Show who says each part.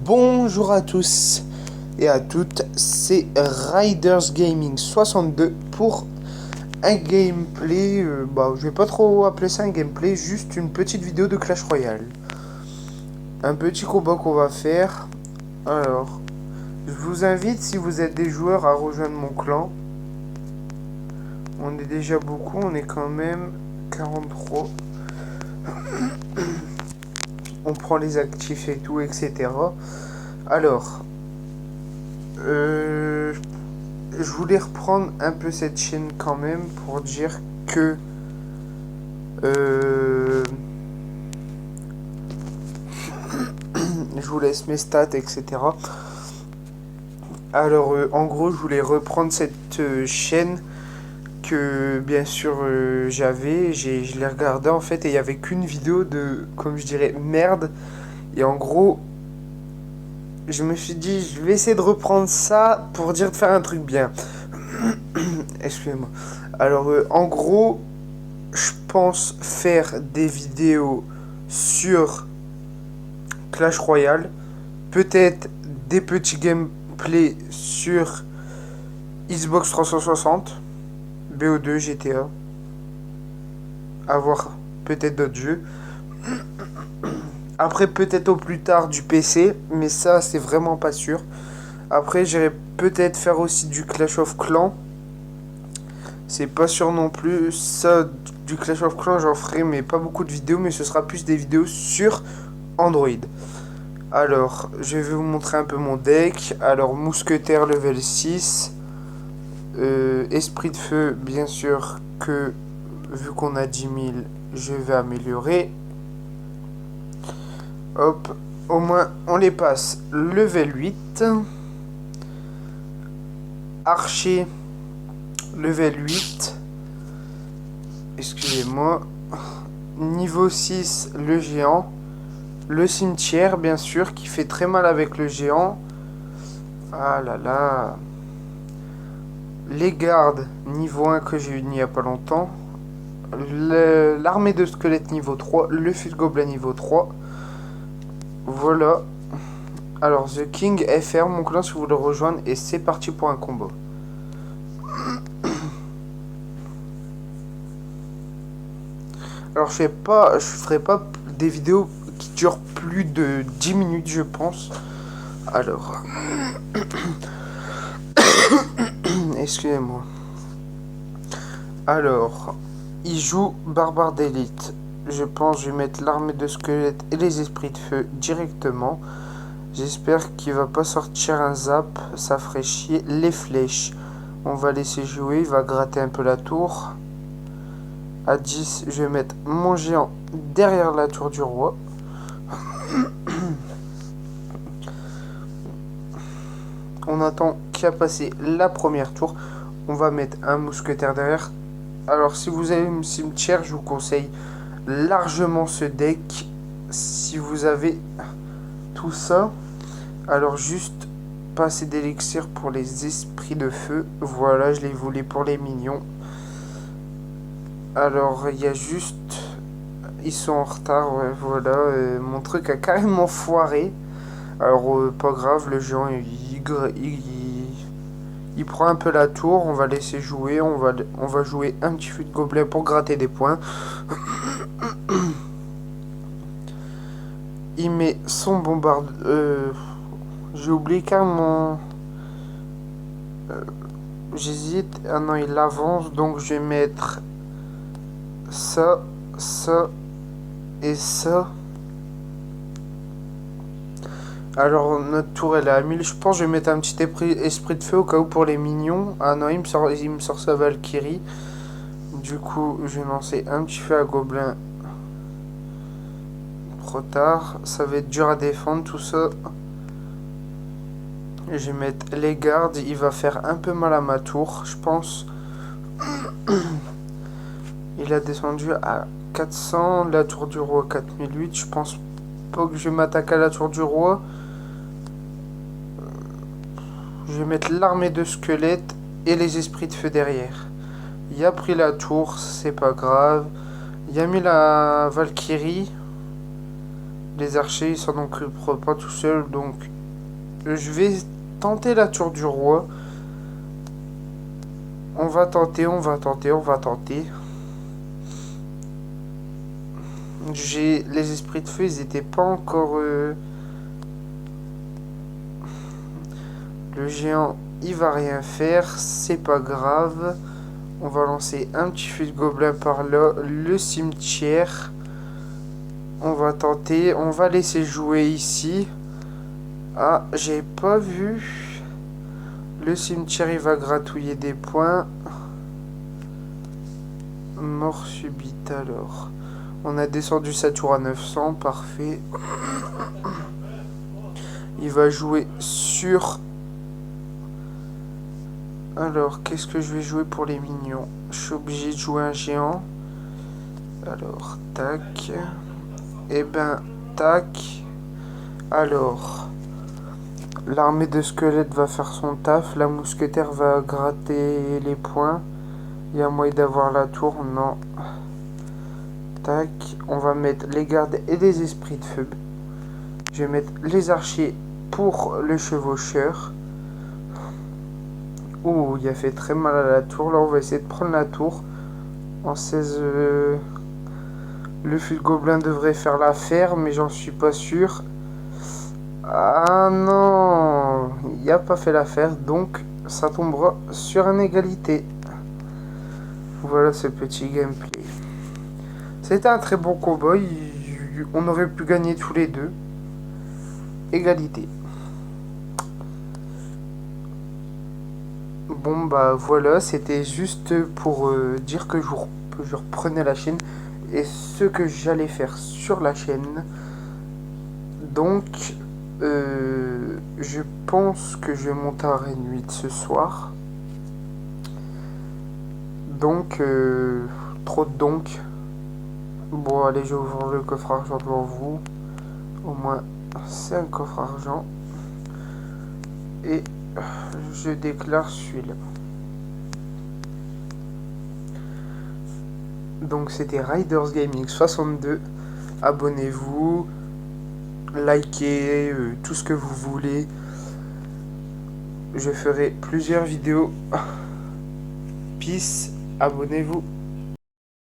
Speaker 1: Bonjour à tous et à toutes, c'est Riders Gaming 62 pour un gameplay, je vais pas trop appeler ça un gameplay, juste une petite vidéo de Clash Royale. Un petit combat qu'on va faire. Alors, je vous invite, si vous êtes des joueurs, à rejoindre mon clan. On est déjà beaucoup, on est quand même 43. On prend les actifs et tout, etc. Alors, je voulais reprendre un peu cette chaîne quand même pour dire que je vous laisse mes stats, etc. Alors, en gros, je voulais reprendre cette chaîne que, bien sûr, j'avais. Je l'ai regardé en fait et il n'y avait qu'une vidéo de, comme je dirais, merde. Et en gros, je me suis dit, je vais essayer de reprendre ça pour dire de faire un truc bien. Excusez-moi. Alors, en gros, je pense faire des vidéos sur Clash Royale. Peut-être des petits gameplays sur Xbox 360, BO2, GTA. Avoir peut-être d'autres jeux. Après, peut-être au plus tard du PC, mais ça, c'est vraiment pas sûr. Après, j'irai peut-être faire aussi du Clash of Clans. C'est pas sûr non plus. Ça, du Clash of Clans, j'en ferai, mais pas beaucoup de vidéos, mais ce sera plus des vidéos sur Android. Alors, je vais vous montrer un peu mon deck. Alors, Mousquetaire level 6. Esprit de feu, bien sûr que, vu qu'on a 10 000, je vais améliorer. Hop, au moins on les passe. Level 8. Archer, level 8. Excusez-moi. Niveau 6, le géant. Le cimetière, bien sûr, qui fait très mal avec le géant. Ah là là. Les gardes, niveau 1 que j'ai eu il n'y a pas longtemps. L'armée de squelettes niveau 3. Le fut de gobelin niveau 3. Voilà. Alors, The King FR, mon clan, si vous voulez le rejoindre, et c'est parti pour un combat. Alors, je ferai pas des vidéos qui durent plus de 10 minutes, je pense. Alors, excusez-moi. Alors, il joue barbare d'élite. Je pense que je vais mettre l'armée de squelettes et les esprits de feu directement. J'espère qu'il va pas sortir un zap, ça ferait chier. Les flèches, on va laisser jouer, il va gratter un peu la tour. À 10, je vais mettre mon géant derrière la tour du roi. On attend qu'il a passé la première tour. On va mettre un mousquetaire derrière. Alors, si vous avez un cimetière, je vous conseille largement ce deck. Si vous avez tout ça, alors juste pas assez d'élixir pour les esprits de feu. Voilà, je les voulais pour les minions. Alors, il y a juste... Ils sont en retard, ouais, voilà. Mon truc a carrément foiré. Alors, pas grave, le géant, il prend un peu la tour. On va laisser jouer. On va jouer un petit fut de gobelin pour gratter des points. Il met son bombardeur... j'ai oublié carrément... j'hésite. Ah non, il avance. Donc, je vais mettre... ça, ça et ça. Alors notre tour elle est à 1000. Je pense que je vais mettre un petit esprit de feu au cas où pour les minions. Ah non, il me sort sa Valkyrie. Du coup, je vais lancer un petit feu à gobelin. Trop tard. Ça va être dur à défendre tout ça. Je vais mettre les gardes. Il va faire un peu mal à ma tour, je pense. Il a descendu à 400. La tour du roi 4008. Je pense pas que je vais m'attaquer à la tour du roi. Je vais mettre l'armée de squelettes et les esprits de feu derrière. Il a pris la tour, c'est pas grave. Il a mis la Valkyrie. Les archers, ils s'en occupent pas tout seuls, donc je vais tenter la tour du roi. On va tenter, on va tenter, on va tenter. Les esprits de feu, ils étaient pas encore... Le géant, il va rien faire, c'est pas grave. On va lancer un petit feu de gobelin par là. Le cimetière. On va tenter, on va laisser jouer ici. Ah, j'ai pas vu. Le cimetière, il va gratouiller des points. Mort subite alors. On a descendu sa tour à 900, parfait. Il va jouer sur... Alors, qu'est-ce que je vais jouer pour les minions? Je suis obligé de jouer un géant. Alors, tac. Et ben, tac. Alors, l'armée de squelettes va faire son taf. La mousquetaire va gratter les points. Il y a moyen d'avoir la tour? Non. Tac. On va mettre les gardes et les esprits de feu. Je vais mettre les archers pour le chevaucheur. Ouh, il a fait très mal à la tour. Là, on va essayer de prendre la tour. En 16... Le feu de gobelin devrait faire l'affaire, mais j'en suis pas sûr. Ah non, il n'a pas fait l'affaire, donc ça tombera sur une égalité. Voilà ce petit gameplay. C'était un très bon combat. On aurait pu gagner tous les deux. Égalité. Bon bah voilà, c'était juste pour dire que je reprenais la chaîne et ce que j'allais faire sur la chaîne. Donc je pense que je vais monter à Rennes 8 ce soir. Donc trop de donc. Bon allez, je vais ouvrir le coffre argent devant vous. Au moins c'est un coffre argent. Et je déclare celui-là. Donc c'était Riders Gaming 62. Abonnez-vous, likez, tout ce que vous voulez. Je ferai plusieurs vidéos. Peace, abonnez-vous.